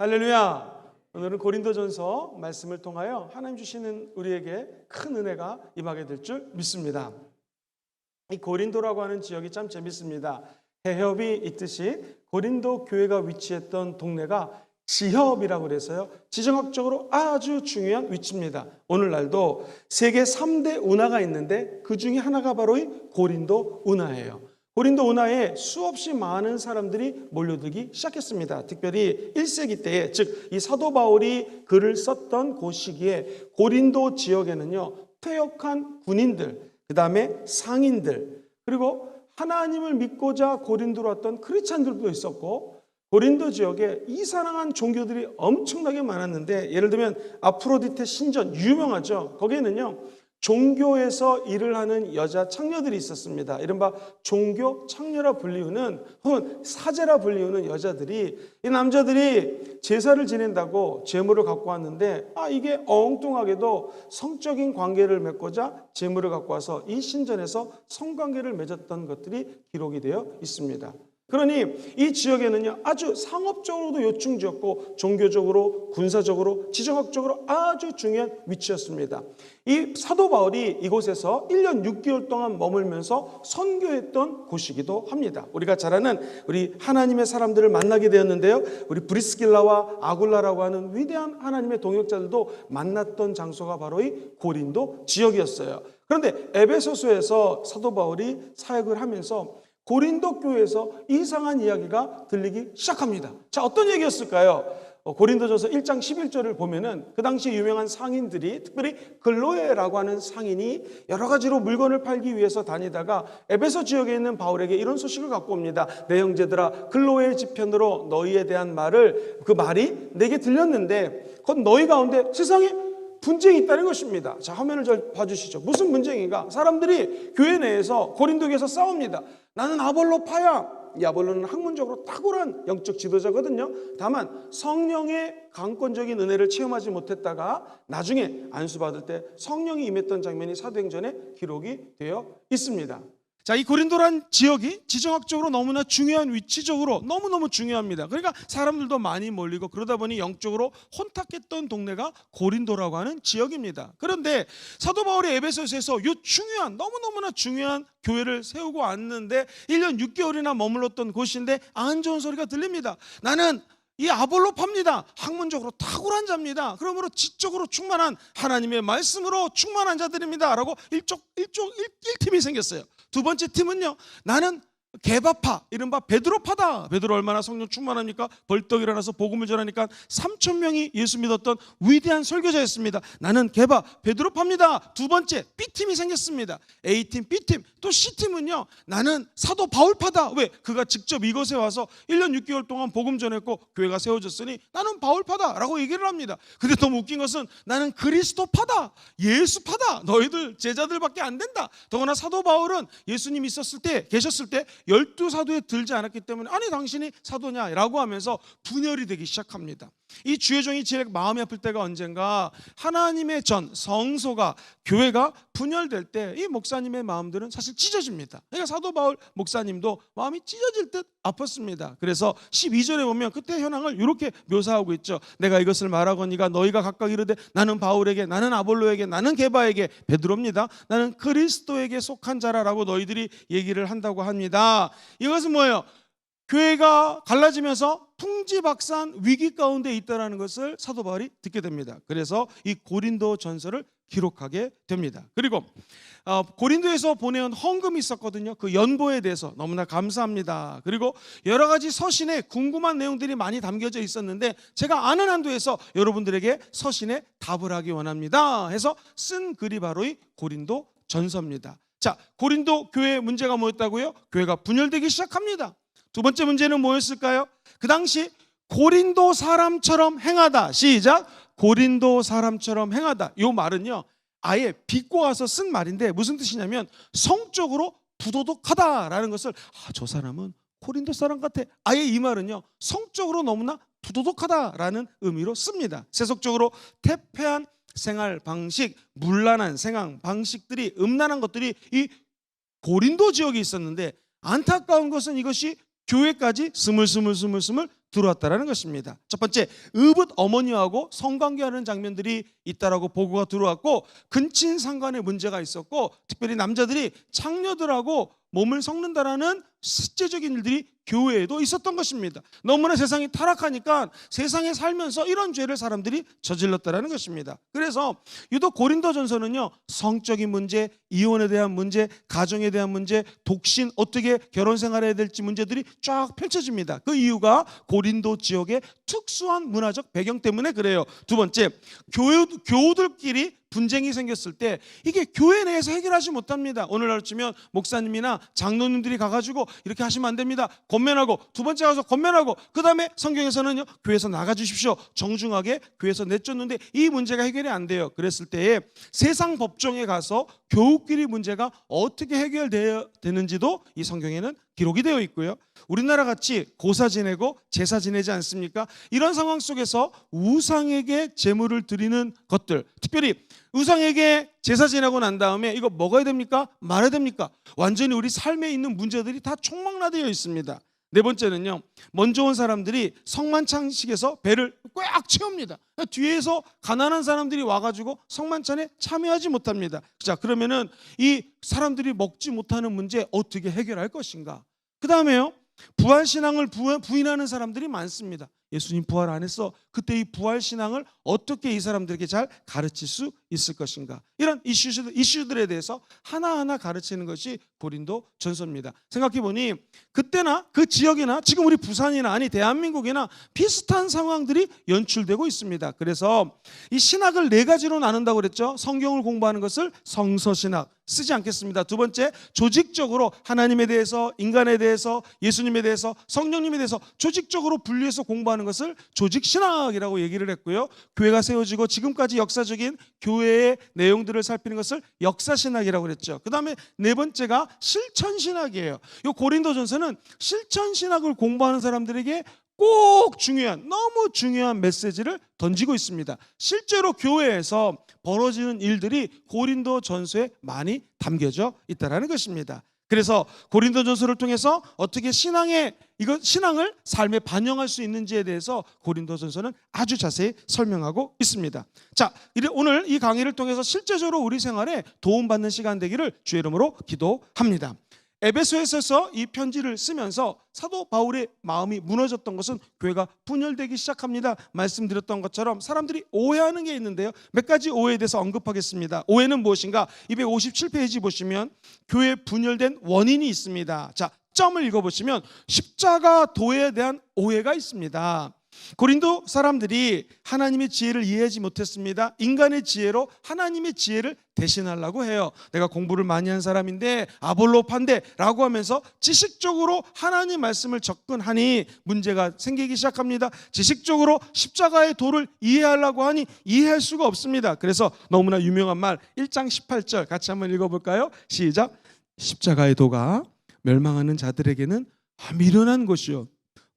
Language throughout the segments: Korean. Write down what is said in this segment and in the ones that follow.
할렐루야. 오늘은 고린도전서 말씀을 통하여 하나님 주시는 우리에게 큰 은혜가 임하게 될 줄 믿습니다. 이 고린도라고 하는 지역이 참 재밌습니다. 해협이 있듯이 고린도 교회가 위치했던 동네가 지협이라고 그래서요, 지정학적으로 아주 중요한 위치입니다. 오늘날도 세계 3대 운하가 있는데 그 중에 하나가 바로 이 고린도 운하예요. 고린도 운하에 수없이 많은 사람들이 몰려들기 시작했습니다. 특별히 1세기 때에, 즉 이 사도 바울이 글을 썼던 그 시기에 고린도 지역에는요, 퇴역한 군인들, 그 다음에 상인들, 그리고 하나님을 믿고자 고린도로 왔던 크리스찬들도 있었고, 고린도 지역에 이상한 종교들이 엄청나게 많았는데, 예를 들면 아프로디테 신전 유명하죠. 거기에는요, 종교에서 일을 하는 여자 창녀들이 있었습니다. 이른바 종교 창녀라 불리우는, 혹은 사제라 불리우는 여자들이, 이 남자들이 제사를 지낸다고 제물을 갖고 왔는데, 이게 엉뚱하게도 성적인 관계를 맺고자 제물을 갖고 와서 이 신전에서 성관계를 맺었던 것들이 기록이 되어 있습니다. 그러니 이 지역에는요, 아주 상업적으로도 요충지였고 종교적으로, 군사적으로, 지정학적으로 아주 중요한 위치였습니다. 이 사도 바울이 이곳에서 1년 6개월 동안 머물면서 선교했던 곳이기도 합니다. 우리가 잘 아는 우리 하나님의 사람들을 만나게 되었는데요, 우리 브리스길라와 아굴라라고 하는 위대한 하나님의 동역자들도 만났던 장소가 바로 이 고린도 지역이었어요. 그런데 에베소서에서 사도 바울이 사역을 하면서 고린도 교회에서 이상한 이야기가 들리기 시작합니다. 자, 어떤 얘기였을까요? 고린도전서 1장 11절을 보면은 그 당시 유명한 상인들이, 특별히 글로에라고 하는 상인이 여러 가지로 물건을 팔기 위해서 다니다가 에베소 지역에 있는 바울에게 이런 소식을 갖고 옵니다. 내 형제들아, 글로에 지편으로 너희에 대한 그 말이 내게 들렸는데 곧 너희 가운데 세상에 분쟁이 있다는 것입니다. 자, 화면을 잘 봐주시죠. 무슨 분쟁인가? 사람들이 교회 내에서 고린도 교회에서 싸웁니다. 나는 아볼로파야. 이 아볼로는 학문적으로 탁월한 영적 지도자거든요. 다만 성령의 강권적인 은혜를 체험하지 못했다가 나중에 안수받을 때 성령이 임했던 장면이 사도행전에 기록이 되어 있습니다. 자, 이 고린도란 지역이 지정학적으로 너무나 중요한, 위치적으로 너무너무 중요합니다. 그러니까 사람들도 많이 몰리고 그러다 보니 영적으로 혼탁했던 동네가 고린도라고 하는 지역입니다. 그런데 사도 바울이 에베소서에서 이 중요한, 너무너무나 중요한 교회를 세우고 왔는데 1년 6개월이나 머물렀던 곳인데 안 좋은 소리가 들립니다. 나는 이 아볼로파입니다. 학문적으로 탁월한 자입니다. 그러므로 지적으로 충만한, 하나님의 말씀으로 충만한 자들입니다 라고 1팀이 생겼어요. 두 번째 팀은요, 나는 게바파, 이른바 베드로파다. 베드로 얼마나 성령 충만합니까? 벌떡 일어나서 복음을 전하니까 3,000명이 예수 믿었던 위대한 설교자였습니다. 나는 베드로파입니다. 두 번째 B팀이 생겼습니다. A팀, B팀, 또 C팀은요, 나는 사도 바울파다. 왜? 그가 직접 이곳에 와서 1년 6개월 동안 복음 전했고 교회가 세워졌으니 나는 바울파다 라고 얘기를 합니다. 근데 너무 웃긴 것은 나는 그리스도파다, 예수파다. 너희들 제자들밖에 안 된다. 더구나 사도 바울은 예수님 계셨을 때 12사도에 들지 않았기 때문에, 아니 당신이 사도냐라고 하면서 분열이 되기 시작합니다. 이 주의 종이 제일 마음이 아플 때가 언젠가, 하나님의 성소가, 교회가 분열될 때 이 목사님의 마음들은 사실 찢어집니다. 그러니까 사도 바울 목사님도 마음이 찢어질 듯 아팠습니다. 그래서 12절에 보면 그때 현황을 이렇게 묘사하고 있죠. 내가 이것을 말하거니가 너희가 각각 이르되 나는 바울에게, 나는 아볼로에게, 나는 게바에게, 베드로입니다, 나는 그리스도에게 속한 자라라고 너희들이 얘기를 한다고 합니다. 이것은 뭐예요? 교회가 갈라지면서 풍지박산 위기 가운데 있다는 것을 사도 바울이 듣게 됩니다. 그래서 이 고린도 전서를 기록하게 됩니다. 그리고 고린도에서 보내온 헌금이 있었거든요. 그 연보에 대해서 너무나 감사합니다. 그리고 여러 가지 서신에 궁금한 내용들이 많이 담겨져 있었는데 제가 아는 한도에서 여러분들에게 서신에 답을 하기 원합니다 해서 쓴 글이 바로 이 고린도 전서입니다. 자, 고린도 교회의 문제가 뭐였다고요? 교회가 분열되기 시작합니다. 두 번째 문제는 뭐였을까요? 그 당시 고린도 사람처럼 행하다. 시작. 고린도 사람처럼 행하다. 이 말은요, 아예 비꼬 와서 쓴 말인데 무슨 뜻이냐면 성적으로 부도덕하다라는 것을, 저 사람은 고린도 사람 같아. 아예 이 말은요, 성적으로 너무나 부도덕하다라는 의미로 씁니다. 세속적으로 태폐한 생활 방식, 문란한 생활 방식들이, 음란한 것들이 이 고린도 지역에 있었는데, 안타까운 것은 이것이 교회까지 스물스물 들어왔다라는 것입니다. 첫 번째, 의붓 어머니하고 성관계하는 장면들이 있다라고 보고가 들어왔고, 근친상간의 문제가 있었고, 특별히 남자들이 창녀들하고 몸을 섞는다라는 실제적인 일들이 교회에도 있었던 것입니다. 너무나 세상이 타락하니까 세상에 살면서 이런 죄를 사람들이 저질렀다라는 것입니다. 그래서 유독 고린도전서는요, 성적인 문제, 이혼에 대한 문제, 가정에 대한 문제, 독신, 어떻게 결혼 생활해야 될지 문제들이 쫙 펼쳐집니다. 그 이유가 고린도 지역의 특수한 문화적 배경 때문에 그래요. 두 번째, 교우들끼리 분쟁이 생겼을 때 이게 교회 내에서 해결하지 못합니다. 오늘날 치면 목사님이나 장로님들이 가가지고 이렇게 하시면 안 됩니다, 권면하고, 두 번째 가서 권면하고, 그 다음에 성경에서는요, 교회에서 나가주십시오, 정중하게 교회에서 내쫓는데 이 문제가 해결이 안 돼요. 그랬을 때에 세상 법정에 가서 교우끼리 문제가 어떻게 해결되는지도 이 성경에는 기록이 되어 있고요. 우리나라 같이 고사 지내고 제사 지내지 않습니까? 이런 상황 속에서 우상에게 제물을 드리는 것들, 특별히 우상에게 제사 지내고 난 다음에 이거 먹어야 됩니까? 말아야 됩니까? 완전히 우리 삶에 있는 문제들이 다 총망라되어 있습니다. 네 번째는요, 먼저 온 사람들이 성만찬식에서 배를 꽉 채웁니다. 뒤에서 가난한 사람들이 와가지고 성만찬에 참여하지 못합니다. 자, 그러면은 이 사람들이 먹지 못하는 문제 어떻게 해결할 것인가? 그 다음에요, 부활신앙을 부인하는 사람들이 많습니다. 예수님 부활 안 했어. 그때 이 부활신앙을 어떻게 이 사람들에게 잘 가르칠 수 있을 것인가? 이런 이슈들에 대해서 하나하나 가르치는 것이 고린도 전서입니다. 생각해보니 그때나 그 지역이나 지금 우리 부산이나 아니 대한민국이나 비슷한 상황들이 연출되고 있습니다. 그래서 이 신학을 네 가지로 나눈다고 그랬죠. 성경을 공부하는 것을 성서신학 쓰지 않겠습니다. 두 번째, 조직적으로 하나님에 대해서, 인간에 대해서, 예수님에 대해서, 성령님에 대해서 조직적으로 분류해서 공부하는 것을 조직신학이라고 얘기를 했고요. 교회가 세워지고 지금까지 역사적인 교회의 내용들을 살피는 것을 역사신학이라고 그랬죠. 그 다음에 네 번째가 실천신학이에요. 이 고린도전서는 실천신학을 공부하는 사람들에게 꼭 중요한, 너무 중요한 메시지를 던지고 있습니다. 실제로 교회에서 벌어지는 일들이 고린도전서에 많이 담겨져 있다는 것입니다. 그래서 고린도전서를 통해서 어떻게 신앙을 삶에 반영할 수 있는지에 대해서 고린도전서는 아주 자세히 설명하고 있습니다. 자, 오늘 이 강의를 통해서 실제적으로 우리 생활에 도움받는 시간 되기를 주의 이름으로 기도합니다. 에베소에서 이 편지를 쓰면서 사도 바울의 마음이 무너졌던 것은 교회가 분열되기 시작합니다. 말씀드렸던 것처럼 사람들이 오해하는 게 있는데요, 몇 가지 오해에 대해서 언급하겠습니다. 오해는 무엇인가? 257페이지 보시면 교회 분열된 원인이 있습니다. 자, 점을 읽어보시면 십자가 도에 대한 오해가 있습니다. 고린도 사람들이 하나님의 지혜를 이해하지 못했습니다. 인간의 지혜로 하나님의 지혜를 대신하려고 해요. 내가 공부를 많이 한 사람인데 아볼로 판대라고 하면서 지식적으로 하나님 말씀을 접근하니 문제가 생기기 시작합니다. 지식적으로 십자가의 도를 이해하려고 하니 이해할 수가 없습니다. 그래서 너무나 유명한 말 1장 18절 같이 한번 읽어볼까요? 시작. 십자가의 도가 멸망하는 자들에게는 미련한 것이요,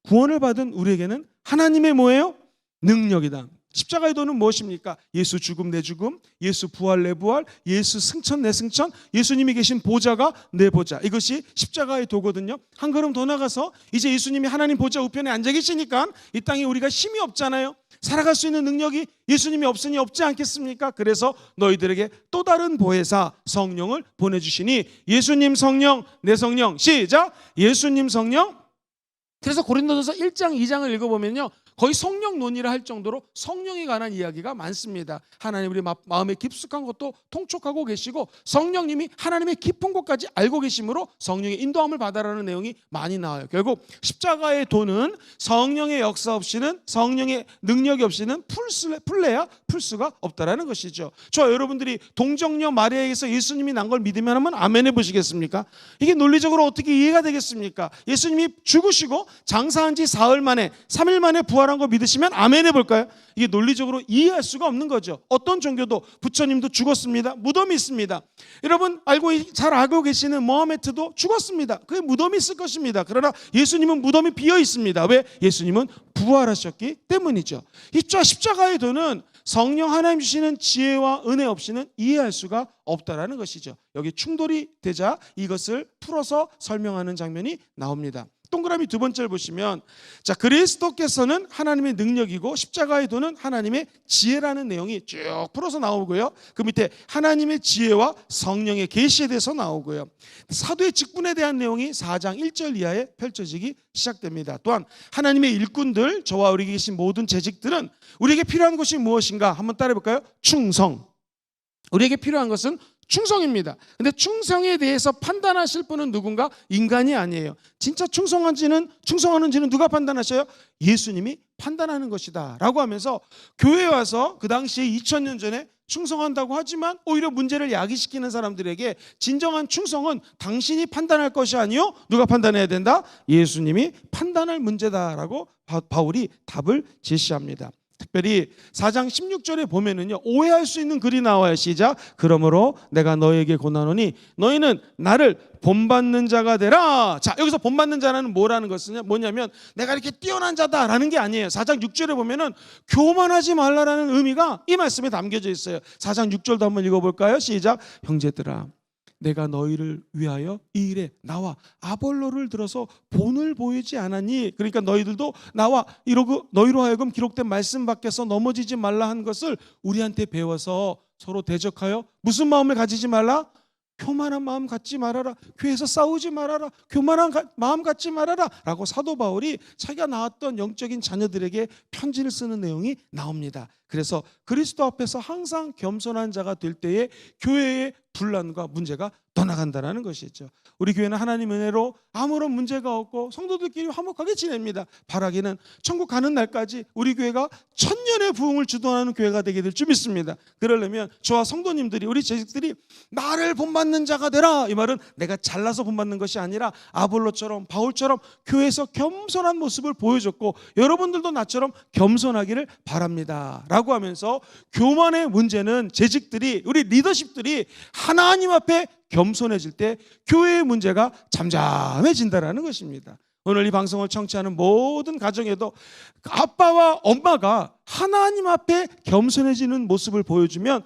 구원을 받은 우리에게는 하나님의 뭐예요? 능력이다. 십자가의 도는 무엇입니까? 예수 죽음 내 죽음, 예수 부활 내 부활, 예수 승천 내 승천, 예수님이 계신 보좌가 내 보좌. 이것이 십자가의 도거든요. 한 걸음 더 나가서 이제 예수님이 하나님 보좌 우편에 앉아 계시니까 이 땅에 우리가 힘이 없잖아요. 살아갈 수 있는 능력이 예수님이 없으니 없지 않겠습니까? 그래서 너희들에게 또 다른 보혜사 성령을 보내주시니 예수님 성령, 내 성령. 시작. 예수님 성령. 그래서 고린도전서 1장 2장을 읽어보면요, 거의 성령 논의를 할 정도로 성령에 관한 이야기가 많습니다. 하나님 우리 마음에 깊숙한 것도 통촉하고 계시고 성령님이 하나님의 깊은 곳까지 알고 계심으로 성령의 인도함을 받아라는 내용이 많이 나와요. 결국 십자가의 도는 성령의 역사 없이는, 성령의 능력이 없이는 풀 수가 없다라는 것이죠. 저 여러분들이 동정녀 마리아에게서 예수님이 난 걸 믿으면 한번 아멘 해보시겠습니까? 이게 논리적으로 어떻게 이해가 되겠습니까? 예수님이 죽으시고 장사한 지 3일 만에 부활한 거 믿으시면 아멘 해볼까요? 이게 논리적으로 이해할 수가 없는 거죠. 어떤 종교도 부처님도 죽었습니다. 무덤이 있습니다. 여러분 잘 알고 계시는 모하메트도 죽었습니다. 그게 무덤이 있을 것입니다. 그러나 예수님은 무덤이 비어 있습니다. 왜? 예수님은 부활하셨기 때문이죠. 이 십자가의 도는 성령 하나님 주시는 지혜와 은혜 없이는 이해할 수가 없다라는 것이죠. 여기 충돌이 되자 이것을 풀어서 설명하는 장면이 나옵니다. 동그라미 두 번째를 보시면, 자, 그리스도께서는 하나님의 능력이고 십자가의 도는 하나님의 지혜라는 내용이 쭉 풀어서 나오고요. 그 밑에 하나님의 지혜와 성령의 계시에 대해서 나오고요. 사도의 직분에 대한 내용이 4장 1절 이하에 펼쳐지기 시작됩니다. 또한 하나님의 일꾼들, 저와 우리 계신 모든 재직들은 우리에게 필요한 것이 무엇인가 한번 따라해 볼까요? 충성. 우리에게 필요한 것은 충성입니다. 근데 충성에 대해서 판단하실 분은 누군가? 인간이 아니에요. 진짜 충성하는지는 누가 판단하셔요? 예수님이 판단하는 것이다 라고 하면서 교회에 와서 그 당시에 2000년 전에 충성한다고 하지만 오히려 문제를 야기시키는 사람들에게 진정한 충성은 당신이 판단할 것이 아니요, 누가 판단해야 된다? 예수님이 판단할 문제다라고 바울이 답을 제시합니다. 특별히 4장 16절에 보면은요, 오해할 수 있는 글이 나와요. 시작. 그러므로 내가 너에게 권하노니 너희는 나를 본받는 자가 되라. 자, 여기서 본받는 자라는 뭐라는 것은 뭐냐면 내가 이렇게 뛰어난 자다라는 게 아니에요. 4장 6절에 보면은 교만하지 말라라는 의미가 이 말씀에 담겨져 있어요. 4장 6절도 한번 읽어볼까요? 시작. 형제들아, 내가 너희를 위하여 이 일에 나와 아볼로를 들어서 본을 보이지 않았니? 그러니까 너희들도 나와 이러고 너희로 하여금 기록된 말씀 밖에서 넘어지지 말라 한 것을 우리한테 배워서 서로 대적하여 무슨 마음을 가지지 말라? 교만한 마음 갖지 말아라. 교회에서 싸우지 말아라. 교만한 마음 갖지 말아라 라고 사도 바울이 자기가 낳았던 영적인 자녀들에게 편지를 쓰는 내용이 나옵니다. 그래서 그리스도 앞에서 항상 겸손한 자가 될 때에 교회의 분란과 문제가 떠나간다는 것이죠. 우리 교회는 하나님 은혜로 아무런 문제가 없고 성도들끼리 화목하게 지냅니다. 바라기는 천국 가는 날까지 우리 교회가 천년의 부흥을 주도하는 교회가 되게 될 줄 믿습니다. 그러려면 저와 성도님들이, 우리 재직들이 나를 본받는 자가 되라. 이 말은 내가 잘나서 본받는 것이 아니라 아볼로처럼 바울처럼 교회에서 겸손한 모습을 보여줬고 여러분들도 나처럼 겸손하기를 바랍니다 라고 하면서 교만의 문제는 재직들이, 우리 리더십들이 하나님 앞에 겸손해질 때 교회의 문제가 잠잠해진다라는 것입니다. 오늘 이 방송을 청취하는 모든 가정에도 아빠와 엄마가 하나님 앞에 겸손해지는 모습을 보여주면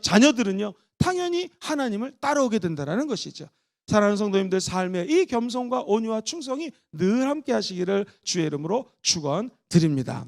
자녀들은요 당연히 하나님을 따라오게 된다는 것이죠. 사랑하는 성도님들, 삶에 이 겸손과 온유와 충성이 늘 함께 하시기를 주의 이름으로 축원드립니다.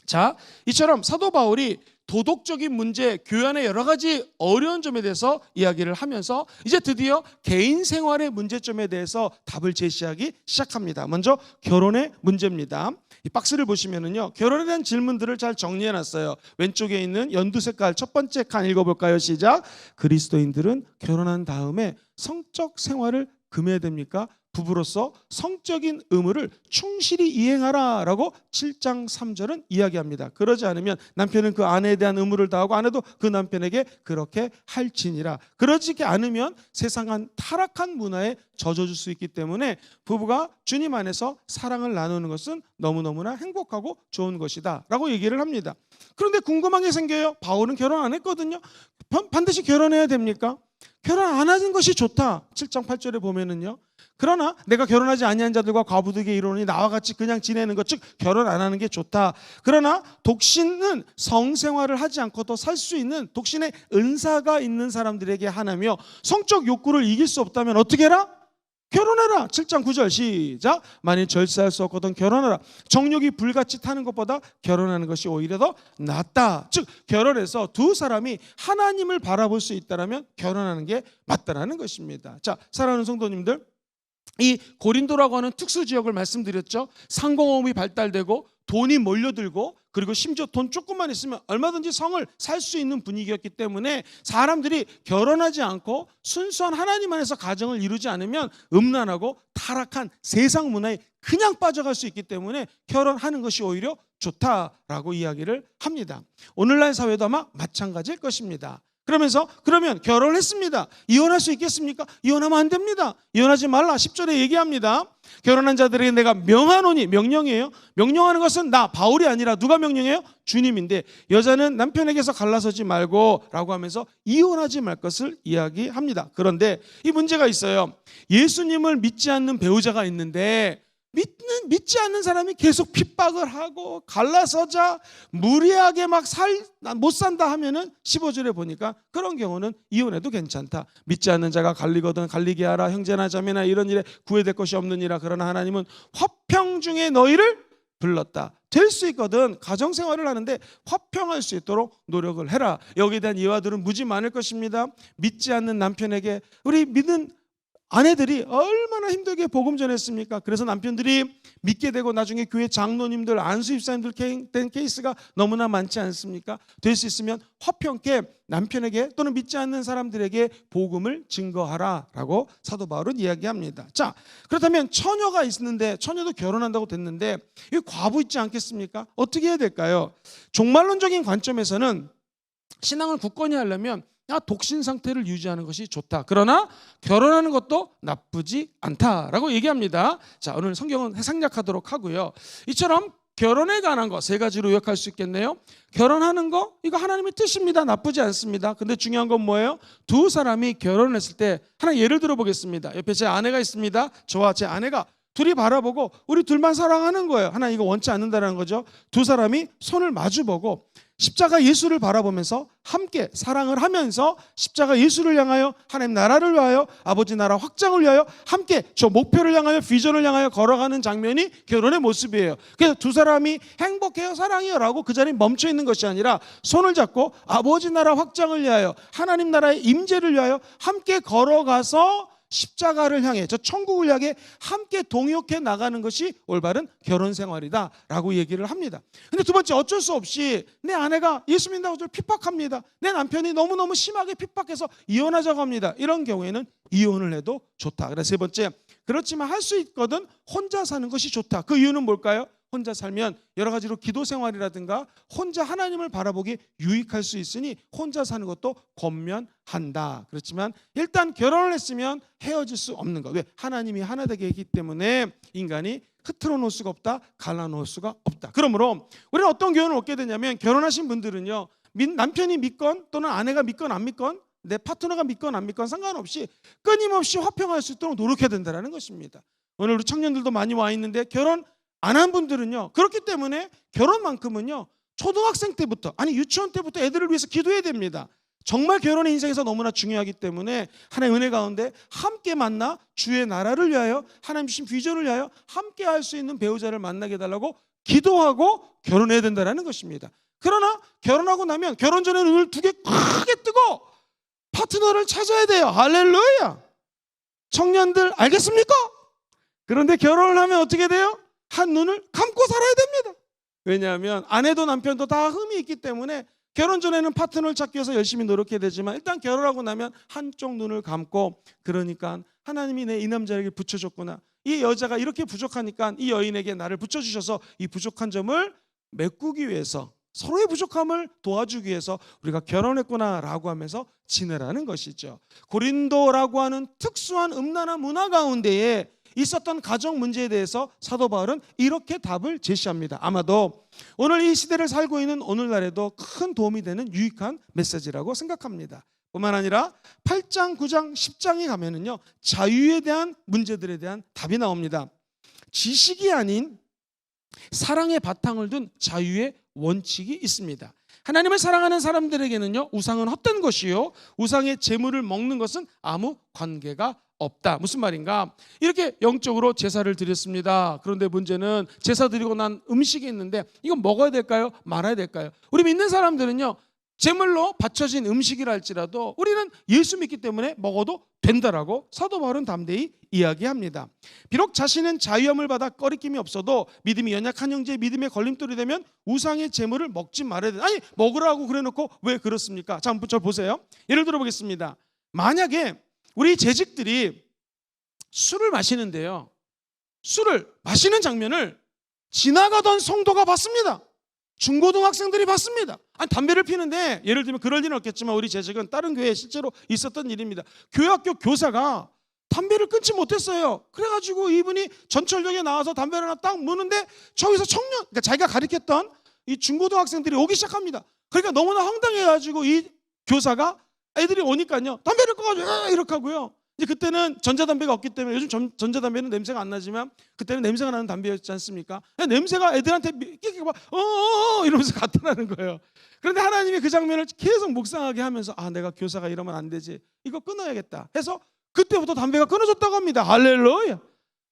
자, 이처럼 사도 바울이 도덕적인 문제, 교회 안의 여러 가지 어려운 점에 대해서 이야기를 하면서 이제 드디어 개인 생활의 문제점에 대해서 답을 제시하기 시작합니다. 먼저 결혼의 문제입니다. 이 박스를 보시면은요, 결혼에 대한 질문들을 잘 정리해놨어요. 왼쪽에 있는 연두 색깔 첫 번째 칸 읽어볼까요? 시작. 그리스도인들은 결혼한 다음에 성적 생활을 금해야 됩니까? 부부로서 성적인 의무를 충실히 이행하라 라고 7장 3절은 이야기합니다. 그러지 않으면 남편은 그 아내에 대한 의무를 다하고 아내도 그 남편에게 그렇게 할지니라. 그러지 않으면 세상은 타락한 문화에 젖어줄 수 있기 때문에 부부가 주님 안에서 사랑을 나누는 것은 너무너무나 행복하고 좋은 것이다 라고 얘기를 합니다. 그런데 궁금한 게 생겨요. 바울은 결혼 안 했거든요. 반드시 결혼해야 됩니까? 결혼 안 하는 것이 좋다. 7장 8절에 보면은요, 그러나 내가 결혼하지 아니한 자들과 과부들에게 이르노니 나와 같이 그냥 지내는 것, 즉 결혼 안 하는 게 좋다. 그러나 독신은 성생활을 하지 않고도 살 수 있는 독신의 은사가 있는 사람들에게 하나며 성적 욕구를 이길 수 없다면 어떻게 해라? 결혼해라. 7장 9절 시작. 만일 절세할 수 없거든 결혼하라. 정욕이 불같이 타는 것보다 결혼하는 것이 오히려 더 낫다. 즉 결혼해서 두 사람이 하나님을 바라볼 수 있다면 결혼하는 게 맞다라는 것입니다. 자, 사랑하는 성도님들, 이 고린도라고 하는 특수 지역을 말씀드렸죠. 상공업이 발달되고 돈이 몰려들고 그리고 심지어 돈 조금만 있으면 얼마든지 성을 살 수 있는 분위기였기 때문에 사람들이 결혼하지 않고 순수한 하나님 안에서 가정을 이루지 않으면 음란하고 타락한 세상 문화에 그냥 빠져갈 수 있기 때문에 결혼하는 것이 오히려 좋다라고 이야기를 합니다. 오늘날 사회도 아마 마찬가지일 것입니다. 그러면 결혼을 했습니다. 이혼할 수 있겠습니까? 이혼하면 안 됩니다. 이혼하지 말라 10절에 얘기합니다. 결혼한 자들에게 내가 명하노니, 명령이에요. 명령하는 것은 나 바울이 아니라 누가 명령해요? 주님인데 여자는 남편에게서 갈라서지 말고 라고 하면서 이혼하지 말 것을 이야기합니다. 그런데 이 문제가 있어요. 예수님을 믿지 않는 배우자가 있는데 믿지 않는 사람이 계속 핍박을 하고 갈라서자 무리하게 막 못 산다 하면은 15절에 보니까 그런 경우는 이혼해도 괜찮다. 믿지 않는 자가 갈리거든 갈리게 하라. 형제나 자매나 이런 일에 구애될 것이 없느니라. 그러나 하나님은 화평 중에 너희를 불렀다. 될 수 있거든. 가정생활을 하는데 화평할 수 있도록 노력을 해라. 여기에 대한 이화들은 무지 많을 것입니다. 믿지 않는 남편에게 우리 믿는 아내들이 얼마나 힘들게 복음 전했습니까? 그래서 남편들이 믿게 되고 나중에 교회 장로님들, 안수 집사님들 된 케이스가 너무나 많지 않습니까? 될 수 있으면 화평케 남편에게 또는 믿지 않는 사람들에게 복음을 증거하라라고 사도 바울은 이야기합니다. 자, 그렇다면 처녀가 있는데 처녀도 결혼한다고 됐는데 이 과부 있지 않겠습니까? 어떻게 해야 될까요? 종말론적인 관점에서는 신앙을 굳건히 하려면 독신 상태를 유지하는 것이 좋다. 그러나 결혼하는 것도 나쁘지 않다라고 얘기합니다. 자, 오늘 성경은 해상약하도록 하고요. 이처럼 결혼에 관한 거 세 가지로 요약할 수 있겠네요. 결혼하는 거 이거 하나님의 뜻입니다. 나쁘지 않습니다. 근데 중요한 건 뭐예요? 두 사람이 결혼했을 때 하나 예를 들어 보겠습니다. 옆에 제 아내가 있습니다. 저와 제 아내가 둘이 바라보고 우리 둘만 사랑하는 거예요. 하나 이거 원치 않는다는 거죠. 두 사람이 손을 마주보고 십자가 예수를 바라보면서 함께 사랑을 하면서 십자가 예수를 향하여 하나님 나라를 위하여 아버지 나라 확장을 위하여 함께 저 목표를 향하여 비전을 향하여 걸어가는 장면이 결혼의 모습이에요. 그래서 두 사람이 행복해요 사랑해요 라고 그 자리에 멈춰 있는 것이 아니라 손을 잡고 아버지 나라 확장을 위하여 하나님 나라의 임재를 위하여 함께 걸어가서 십자가를 향해 저 천국을 향해 함께 동역해 나가는 것이 올바른 결혼 생활이다라고 얘기를 합니다. 근데 두 번째 어쩔 수 없이 내 아내가 예수 믿는다고 저를 핍박합니다. 내 남편이 너무너무 심하게 핍박해서 이혼하자고 합니다. 이런 경우에는 이혼을 해도 좋다. 그래서 세 번째 그렇지만 할 수 있거든 혼자 사는 것이 좋다. 그 이유는 뭘까요? 혼자 살면 여러 가지로 기도 생활이라든가 혼자 하나님을 바라보기 유익할 수 있으니 혼자 사는 것도 권면한다. 그렇지만 일단 결혼을 했으면 헤어질 수 없는 것. 왜? 하나님이 하나 되게 했기 때문에 인간이 흐트러 놓을 수가 없다. 갈라놓을 수가 없다. 그러므로 우리는 어떤 교훈을 얻게 되냐면 결혼하신 분들은요. 남편이 믿건 또는 아내가 믿건 안 믿건 내 파트너가 믿건 안 믿건 상관없이 끊임없이 화평할 수 있도록 노력해야 된다는 것입니다. 오늘 우리 청년들도 많이 와 있는데 결혼 안 한 분들은요. 그렇기 때문에 결혼만큼은요. 초등학생 때부터 아니 유치원 때부터 애들을 위해서 기도해야 됩니다. 정말 결혼의 인생에서 너무나 중요하기 때문에 하나님의 은혜 가운데 함께 만나 주의 나라를 위하여 하나님 주신 비전을 위하여 함께 할 수 있는 배우자를 만나게 해달라고 기도하고 결혼해야 된다는 것입니다. 그러나 결혼하고 나면 결혼 전에 눈을 두 개 크게 뜨고 파트너를 찾아야 돼요. 할렐루야. 청년들 알겠습니까? 그런데 결혼을 하면 어떻게 돼요? 한 눈을 감고 살아야 됩니다. 왜냐하면 아내도 남편도 다 흠이 있기 때문에 결혼 전에는 파트너를 찾기 위해서 열심히 노력해야 되지만 일단 결혼하고 나면 한쪽 눈을 감고 그러니까 하나님이 내 이 남자에게 붙여줬구나. 이 여자가 이렇게 부족하니까 이 여인에게 나를 붙여주셔서 이 부족한 점을 메꾸기 위해서 서로의 부족함을 도와주기 위해서 우리가 결혼했구나라고 하면서 지내라는 것이죠. 고린도라고 하는 특수한 음란한 문화 가운데에 있었던 가정 문제에 대해서 사도 바울은 이렇게 답을 제시합니다. 아마도 오늘 이 시대를 살고 있는 오늘날에도 큰 도움이 되는 유익한 메시지라고 생각합니다. 뿐만 아니라 8장, 9장, 10장에 가면은요 자유에 대한 문제들에 대한 답이 나옵니다. 지식이 아닌 사랑의 바탕을 둔 자유의 원칙이 있습니다. 하나님을 사랑하는 사람들에게는요 우상은 헛된 것이요 우상의 재물을 먹는 것은 아무 관계가 없다. 무슨 말인가? 이렇게 영적으로 제사를 드렸습니다. 그런데 문제는 제사 드리고 난 음식이 있는데 이건 먹어야 될까요? 말아야 될까요? 우리 믿는 사람들은요 제물로 바쳐진 음식이라 할지라도 우리는 예수 믿기 때문에 먹어도 된다라고 사도 바울은 담대히 이야기합니다. 비록 자신은 자유함을 받아 꺼리낌이 없어도 믿음이 연약한 형제의 믿음의 걸림돌이 되면 우상의 제물을 먹지 말아야 된다. 아니 먹으라고 그래놓고 왜 그렇습니까? 자 한번 저 보세요. 예를 들어 보겠습니다. 만약에 우리 재직들이 술을 마시는데요. 술을 마시는 장면을 지나가던 성도가 봤습니다. 중고등학생들이 봤습니다. 아니 담배를 피는데 예를 들면 그럴 일은 없겠지만 우리 재직은 다른 교회에 실제로 있었던 일입니다. 교회학교 교사가 담배를 끊지 못했어요. 그래가지고 이분이 전철역에 나와서 담배를 하나 딱 무는데 저기서 그러니까 자기가 가르쳤던 이 중고등학생들이 오기 시작합니다. 그러니까 너무나 황당해가지고 이 교사가 애들이 오니까요 담배를 꺼가지고 이렇게 하고요 이제 그때는 전자담배가 없기 때문에 요즘 전자담배는 냄새가 안 나지만 그때는 냄새가 나는 담배였지 않습니까? 냄새가 애들한테 막 이러면서 나타나는 거예요. 그런데 하나님이 그 장면을 계속 묵상하게 하면서 내가 교사가 이러면 안 되지. 이거 끊어야겠다 해서 그때부터 담배가 끊어졌다고 합니다. 할렐루야.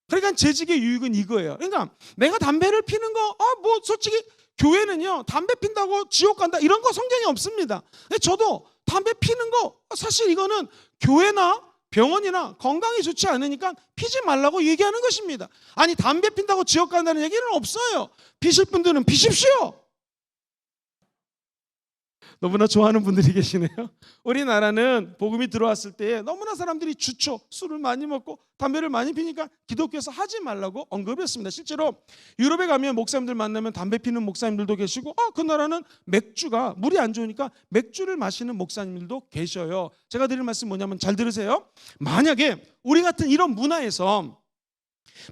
그러니까 재직의 유익은 이거예요. 그러니까 내가 담배를 피는 거 뭐 솔직히 교회는요 담배 핀다고 지옥 간다 이런 거 성경에 없습니다. 저도 담배 피는 거 사실 이거는 교회나 병원이나 건강이 좋지 않으니까 피지 말라고 얘기하는 것입니다. 아니 담배 핀다고 지옥 간다는 얘기는 없어요. 피실 분들은 피십시오. 너무나 좋아하는 분들이 계시네요. 우리나라는 복음이 들어왔을 때 너무나 사람들이 주초, 술을 많이 먹고 담배를 많이 피니까 기독교에서 하지 말라고 언급했습니다. 실제로 유럽에 가면 목사님들 만나면 담배 피는 목사님들도 계시고 그 나라는 맥주가 물이 안 좋으니까 맥주를 마시는 목사님들도 계셔요. 제가 드릴 말씀 뭐냐면 잘 들으세요. 만약에 우리 같은 이런 문화에서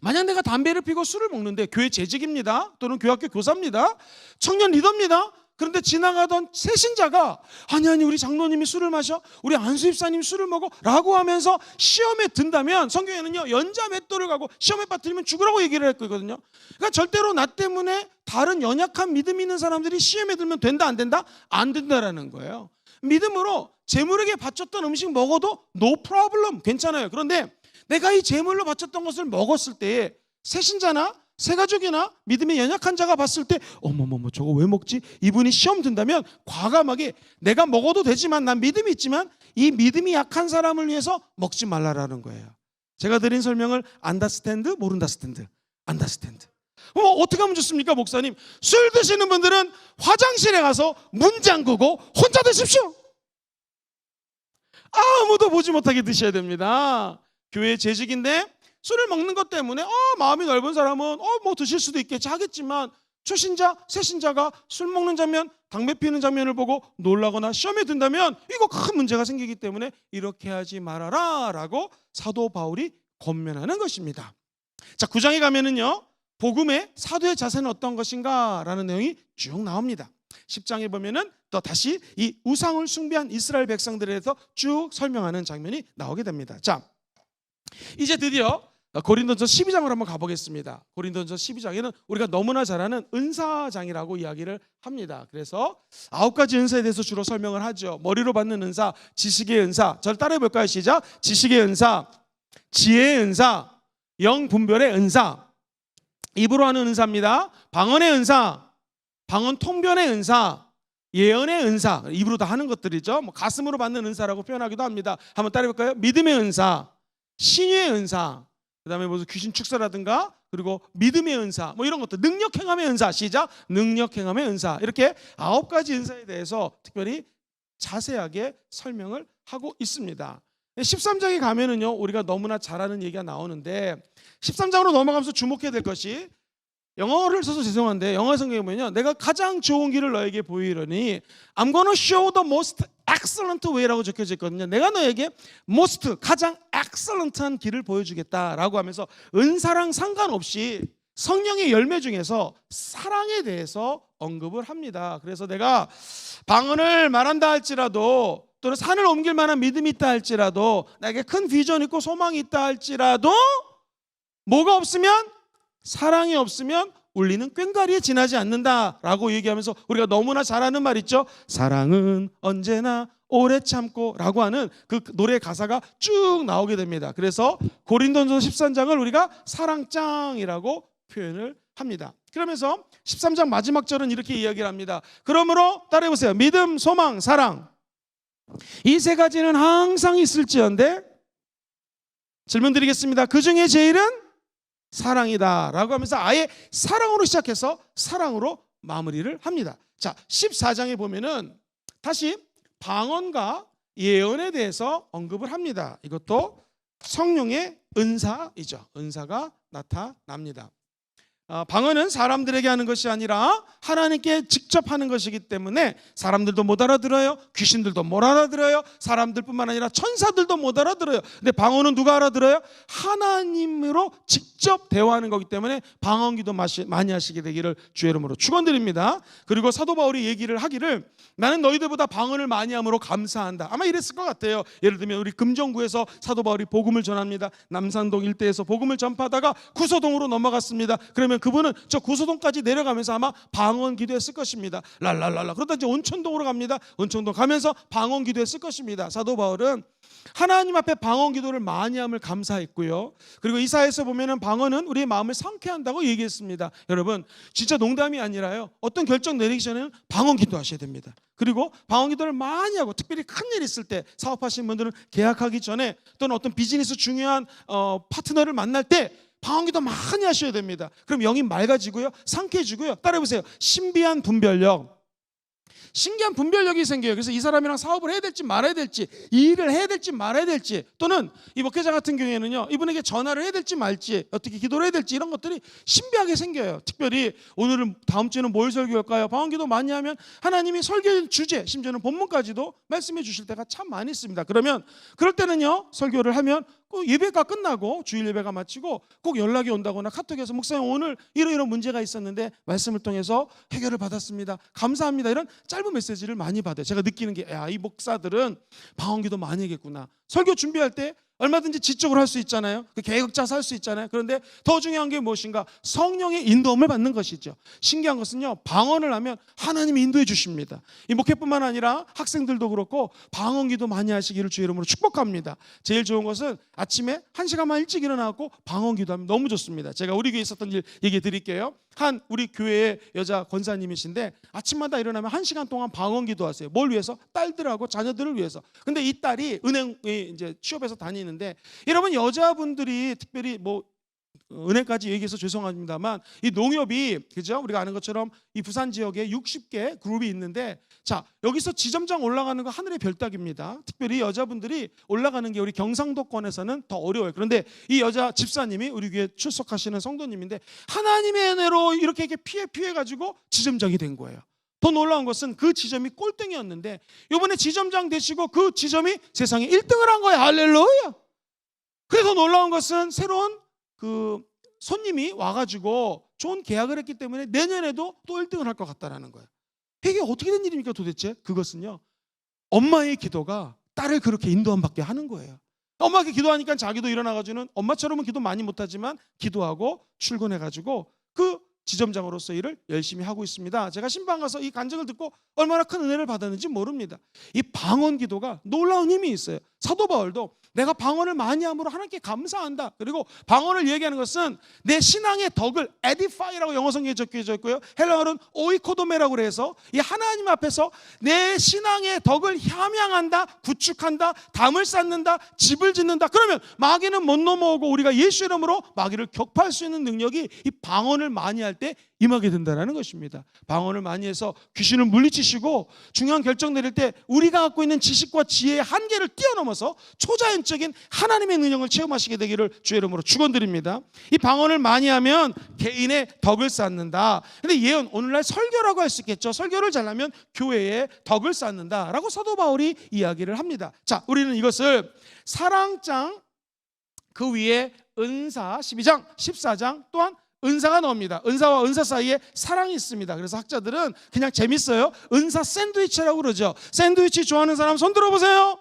만약 내가 담배를 피고 술을 먹는데 교회 재직입니다. 또는 교학교 교사입니다. 청년 리더입니다. 그런데 지나가던 새신자가 아니 우리 장로님이 술을 마셔, 우리 안수입사님이 술을 먹어 라고 하면서 시험에 든다면 성경에는요 연자 맷돌을 가고 시험에 빠뜨리면 죽으라고 얘기를 했거든요. 그러니까 절대로 나 때문에 다른 연약한 믿음 있는 사람들이 시험에 들면 된다 안 된다? 안 된다라는 거예요. 믿음으로 제물에게 바쳤던 음식 먹어도 no problem 괜찮아요. 그런데 내가 이 제물로 바쳤던 것을 먹었을 때에 새신자나 새가족이나 믿음이 연약한 자가 봤을 때 어머머머 저거 왜 먹지? 이분이 시험 든다면 과감하게 내가 먹어도 되지만 난 믿음이 있지만 이 믿음이 약한 사람을 위해서 먹지 말라라는 거예요. 제가 드린 설명을 안다스탠드 모른다스탠드 안다스탠드. 어떻게 하면 좋습니까 목사님? 술 드시는 분들은 화장실에 가서 문 잠그고 혼자 드십시오. 아무도 보지 못하게 드셔야 됩니다. 교회 재직인데 술을 먹는 것 때문에 마음이 넓은 사람은 뭐 드실 수도 있겠지 하겠지만 초신자, 새신자가 술 먹는 장면, 담배 피는 장면을 보고 놀라거나 시험에 든다면 이거 큰 문제가 생기기 때문에 이렇게 하지 말아라 라고 사도 바울이 권면하는 것입니다. 자, 9장에 가면은요 복음의 사도의 자세는 어떤 것인가 라는 내용이 쭉 나옵니다. 10장에 보면은 또 다시 이 우상을 숭배한 이스라엘 백성들에 대해서 쭉 설명하는 장면이 나오게 됩니다. 자, 이제 드디어 고린도전서 12장으로 한번 가보겠습니다. 고린도전서 12장에는 우리가 너무나 잘 아는 은사장이라고 이야기를 합니다. 그래서 9가지 은사에 대해서 주로 설명을 하죠. 머리로 받는 은사, 지식의 은사. 저를 따라해 볼까요? 시작. 지식의 은사, 지혜의 은사, 영분별의 은사. 입으로 하는 은사입니다. 방언의 은사, 방언 통변의 은사, 예언의 은사. 입으로 다 하는 것들이죠. 뭐 가슴으로 받는 은사라고 표현하기도 합니다. 한번 따라해 볼까요? 믿음의 은사, 신유의 은사, 그 다음에 무슨 귀신 축사라든가 그리고 믿음의 은사 뭐 이런 것들, 능력 행함의 은사. 시작. 능력 행함의 은사. 이렇게 9가지 은사에 대해서 특별히 자세하게 설명을 하고 있습니다. 13장에 가면은요 우리가 너무나 잘 아는 얘기가 나오는데 13장으로 넘어가면서 주목해야 될 것이, 영어를 써서 죄송한데 영어 성경에 보면요 내가 가장 좋은 길을 너에게 보이려니 I'm gonna show the most excellent way라고 적혀져 있거든요. 내가 너에게 most 가장 excellent한 길을 보여주겠다라고 하면서 은사랑 상관없이 성령의 열매 중에서 사랑에 대해서 언급을 합니다. 그래서 내가 방언을 말한다 할지라도 또는 산을 옮길 만한 믿음이 있다 할지라도 나에게 큰 비전 있고 소망이 있다 할지라도 뭐가 없으면, 사랑이 없으면 울리는 꽹과리에 지나지 않는다라고 얘기하면서 우리가 너무나 잘 아는 말 있죠. 사랑은 언제나 오래 참고 라고 하는 그 노래 가사가 쭉 나오게 됩니다. 그래서 고린도전서 13장을 우리가 사랑장이라고 표현을 합니다. 그러면서 13장 마지막 절은 이렇게 이야기를 합니다. 그러므로 따라해보세요. 믿음, 소망, 사랑 이 세 가지는 항상 있을지언데 질문 드리겠습니다. 그 중에 제일은 사랑이다 라고 하면서 아예 사랑으로 시작해서 사랑으로 마무리를 합니다. 자, 14장에 보면은 다시 방언과 예언에 대해서 언급을 합니다. 이것도 성령의 은사이죠. 은사가 나타납니다. 방언은 사람들에게 하는 것이 아니라 하나님께 직접 하는 것이기 때문에 사람들도 못 알아들어요. 귀신들도 못 알아들어요. 사람들뿐만 아니라 천사들도 못 알아들어요. 근데 방언은 누가 알아들어요? 하나님으로 직접 대화하는 거기 때문에 방언기도 많이 하시게 되기를 주의 이름으로 축원드립니다. 그리고 사도 바울이 얘기를 하기를 나는 너희들보다 방언을 많이 함으로 감사한다. 아마 이랬을 것 같아요. 예를 들면 우리 금정구에서 사도 바울이 복음을 전합니다. 남산동 일대에서 복음을 전파하다가 구소동으로 넘어갔습니다. 그러면 그분은 저 구소동까지 내려가면서 아마 방언 기도했을 것입니다. 랄랄랄라. 그러다 이제 온천동으로 갑니다. 온천동 가면서 방언 기도했을 것입니다. 사도 바울은 하나님 앞에 방언 기도를 많이 함을 감사했고요. 그리고 이사야에서 보면은 방언은 우리의 마음을 상쾌한다고 얘기했습니다. 여러분 진짜 농담이 아니라요. 어떤 결정 내리기 전에는 방언 기도하셔야 됩니다. 그리고 방언 기도를 많이 하고 특별히 큰일 있을 때 사업하시는 분들은 계약하기 전에 또는 어떤 비즈니스 중요한 파트너를 만날 때 방언기도 많이 하셔야 됩니다. 그럼 영이 맑아지고요, 상쾌해지고요. 따라해보세요. 신비한 분별력. 신기한 분별력이 생겨요. 그래서 이 사람이랑 사업을 해야 될지 말아야 될지, 이 일을 해야 될지 말아야 될지, 또는 이 목회자 같은 경우에는요, 이분에게 전화를 해야 될지 말지, 어떻게 기도를 해야 될지 이런 것들이 신비하게 생겨요. 특별히 오늘은 다음 주에는 뭘 설교할까요? 방언기도 많이 하면 하나님이 설교 주제, 심지어는 본문까지도 말씀해 주실 때가 참 많이 있습니다. 그러면 그럴 때는요, 설교를 하면 꼭 예배가 끝나고 주일 예배가 마치고 꼭 연락이 온다거나 카톡에서 목사님 오늘 이런 문제가 있었는데 말씀을 통해서 해결을 받았습니다. 감사합니다. 이런 짧은 메시지를 많이 받아요. 제가 느끼는 게 이 목사들은 방언기도 많이 하겠구나. 설교 준비할 때 얼마든지 지적으로 할 수 있잖아요. 그 계획 짜서 할 수 있잖아요. 그런데 더 중요한 게 무엇인가? 성령의 인도함을 받는 것이죠. 신기한 것은요, 방언을 하면 하나님이 인도해 주십니다. 이 목회뿐만 아니라 학생들도 그렇고 방언기도 많이 하시기를 주의 이름으로 축복합니다. 제일 좋은 것은 아침에 1시간만 일찍 일어나고 방언기도 하면 너무 좋습니다. 제가 우리 교회에 있었던 일 얘기해 드릴게요. 한 우리 교회의 여자 권사님이신데 아침마다 일어나면 1시간 동안 방언기도 하세요. 뭘 위해서? 딸들하고 자녀들을 위해서. 근데 이 딸이 은행에 이제 취업해서 다니는데, 여러분 여자분들이 특별히 뭐 은행까지 얘기해서 죄송합니다만 이 농협이, 그죠? 우리가 아는 것처럼 이 부산 지역에 60개 그룹이 있는데, 자 여기서 지점장 올라가는 거 하늘의 별따기입니다. 특별히 여자분들이 올라가는 게 우리 경상도권에서는 더 어려워요. 그런데 이 여자 집사님이 우리 교회 출석하시는 성도님인데 하나님의 은혜로 이렇게 피해 가지고 지점장이 된 거예요. 더 놀라운 것은 그 지점이 꼴등이었는데 이번에 지점장 되시고 그 지점이 세상에 1등을 한 거예요. 할렐루야. 그래서 놀라운 것은 새로운 그 손님이 와가지고 좋은 계약을 했기 때문에 내년에도 또 1등을 할 것 같다라는 거예요. 이게 어떻게 된 일입니까 도대체? 그것은요, 엄마의 기도가 딸을 그렇게 인도함 받게 하는 거예요. 엄마가 기도하니까 자기도 일어나가지고는 엄마처럼은 기도 많이 못하지만 기도하고 출근해가지고 그 지점장으로서 일을 열심히 하고 있습니다. 제가 신방 가서 이 간증을 듣고 얼마나 큰 은혜를 받았는지 모릅니다. 이 방언 기도가 놀라운 힘이 있어요. 사도 바울도 내가 방언을 많이 함으로 하나님께 감사한다. 그리고 방언을 얘기하는 것은 내 신앙의 덕을 edify라고 영어 성경에 적혀져 있고요. 헬라어는 오이코도메라고 해서 이 하나님 앞에서 내 신앙의 덕을 함양한다, 구축한다, 담을 쌓는다, 집을 짓는다. 그러면 마귀는 못 넘어오고 우리가 예수 이름으로 마귀를 격파할 수 있는 능력이 이 방언을 많이 할 때 임하게 된다는 것입니다. 방언을 많이 해서 귀신을 물리치시고 중요한 결정 내릴 때 우리가 갖고 있는 지식과 지혜의 한계를 뛰어넘어서 초자연적인 하나님의 능력을 체험하시게 되기를 주의 이름으로 축원드립니다. 이 방언을 많이 하면 개인의 덕을 쌓는다. 근데 예언, 오늘날 설교라고 할 수 있겠죠. 설교를 잘하면 교회의 덕을 쌓는다라고 사도 바울이 이야기를 합니다. 자, 우리는 이것을 사랑장 그 위에 은사 12장, 14장 또한 은사가 나옵니다. 은사와 은사 사이에 사랑이 있습니다. 그래서 학자들은 그냥 재밌어요. 은사 샌드위치라고 그러죠. 샌드위치 좋아하는 사람 손 들어보세요.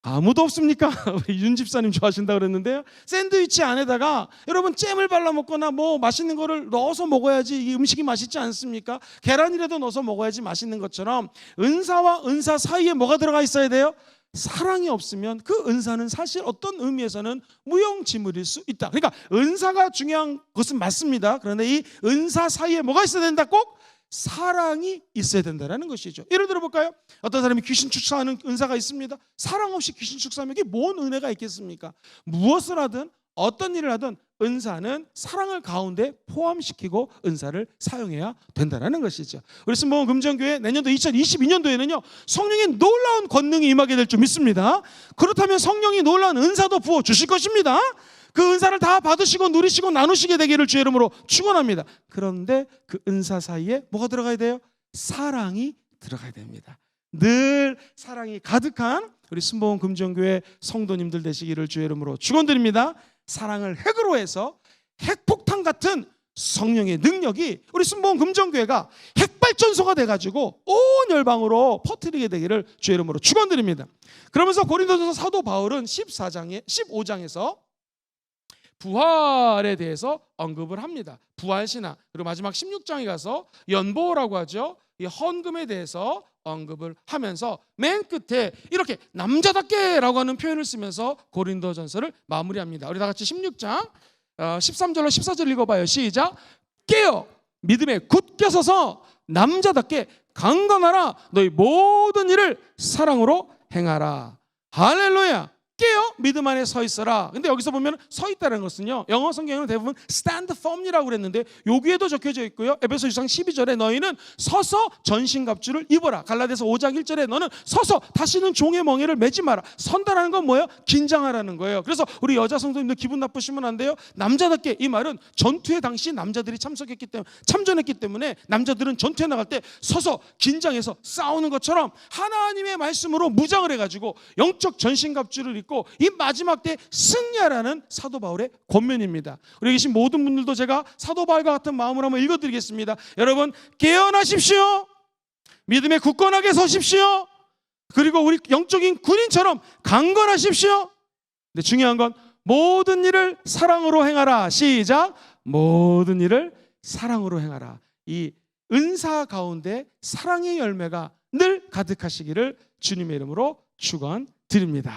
아무도 없습니까? 우리 윤 집사님 좋아하신다 그랬는데요. 샌드위치 안에다가 여러분 잼을 발라 먹거나 뭐 맛있는 거를 넣어서 먹어야지 이 음식이 맛있지 않습니까? 계란이라도 넣어서 먹어야지 맛있는 것처럼 은사와 은사 사이에 뭐가 들어가 있어야 돼요? 사랑이 없으면 그 은사는 사실 어떤 의미에서는 무용지물일 수 있다. 그러니까 은사가 중요한 것은 맞습니다. 그런데 이 은사 사이에 뭐가 있어야 된다? 꼭 사랑이 있어야 된다는 것이죠. 예를 들어 볼까요? 어떤 사람이 귀신 축사하는 은사가 있습니다. 사랑 없이 귀신 축사하면 이게 뭔 은혜가 있겠습니까? 무엇을 하든 어떤 일을 하든 은사는 사랑을 가운데 포함시키고 은사를 사용해야 된다는 것이죠. 우리 순복음 금정교회 내년도 2022년도에는요 성령의 놀라운 권능이 임하게 될 줄 믿습니다. 그렇다면 성령이 놀라운 은사도 부어주실 것입니다. 그 은사를 다 받으시고 누리시고 나누시게 되기를 주의 이름으로 축원합니다. 그런데 그 은사 사이에 뭐가 들어가야 돼요? 사랑이 들어가야 됩니다. 늘 사랑이 가득한 우리 순복음 금정교회 성도님들 되시기를 주의 이름으로 축원드립니다. 사랑을 핵으로 해서 핵폭탄 같은 성령의 능력이 우리 순복음 금정교회가 핵발전소가 돼가지고 온 열방으로 퍼뜨리게 되기를 주의 이름으로 축원드립니다. 그러면서 고린도전서 사도 바울은 15장에서 부활에 대해서 언급을 합니다. 부활신앙. 그리고 마지막 16장에 가서 연보라고 하죠. 이 헌금에 대해서 언급을 하면서 맨 끝에 이렇게 남자답게라고 하는 표현을 쓰면서 고린도전서를 마무리합니다. 우리 다 같이 16장 13절로 14절 읽어봐요. 시작. 깨어 믿음에 굳게 서서 남자답게 강건하라. 너희 모든 일을 사랑으로 행하라. 할렐루야. 깨어 믿음 안에 서 있어라. 근데 여기서 보면 서 있다는 것은요, 영어 성경에는 대부분 stand firm이라고 그랬는데 여기에도 적혀져 있고요. 에베소 6장 12절에 너희는 서서 전신갑주를 입어라. 갈라디아서 5장 1절에 너는 서서 다시는 종의 멍에를 매지 마라. 선다라는 건 뭐예요? 긴장하라는 거예요. 그래서 우리 여자 성도님들 기분 나쁘시면 안 돼요. 남자답게, 이 말은 전투에 당시 남자들이 참전했기 때문에 남자들은 전투에 나갈 때 서서 긴장해서 싸우는 것처럼 하나님의 말씀으로 무장을 해가지고 영적 전신갑주를 입고 이 마지막 때 승리하라는 사도 바울의 권면입니다. 우리 계신 모든 분들도 제가 사도 바울과 같은 마음으로 한번 읽어드리겠습니다. 여러분, 깨어나십시오. 믿음에 굳건하게 서십시오. 그리고 우리 영적인 군인처럼 강건하십시오. 근데 중요한 건 모든 일을 사랑으로 행하라. 시작. 모든 일을 사랑으로 행하라. 이 은사 가운데 사랑의 열매가 늘 가득하시기를 주님의 이름으로 축원드립니다.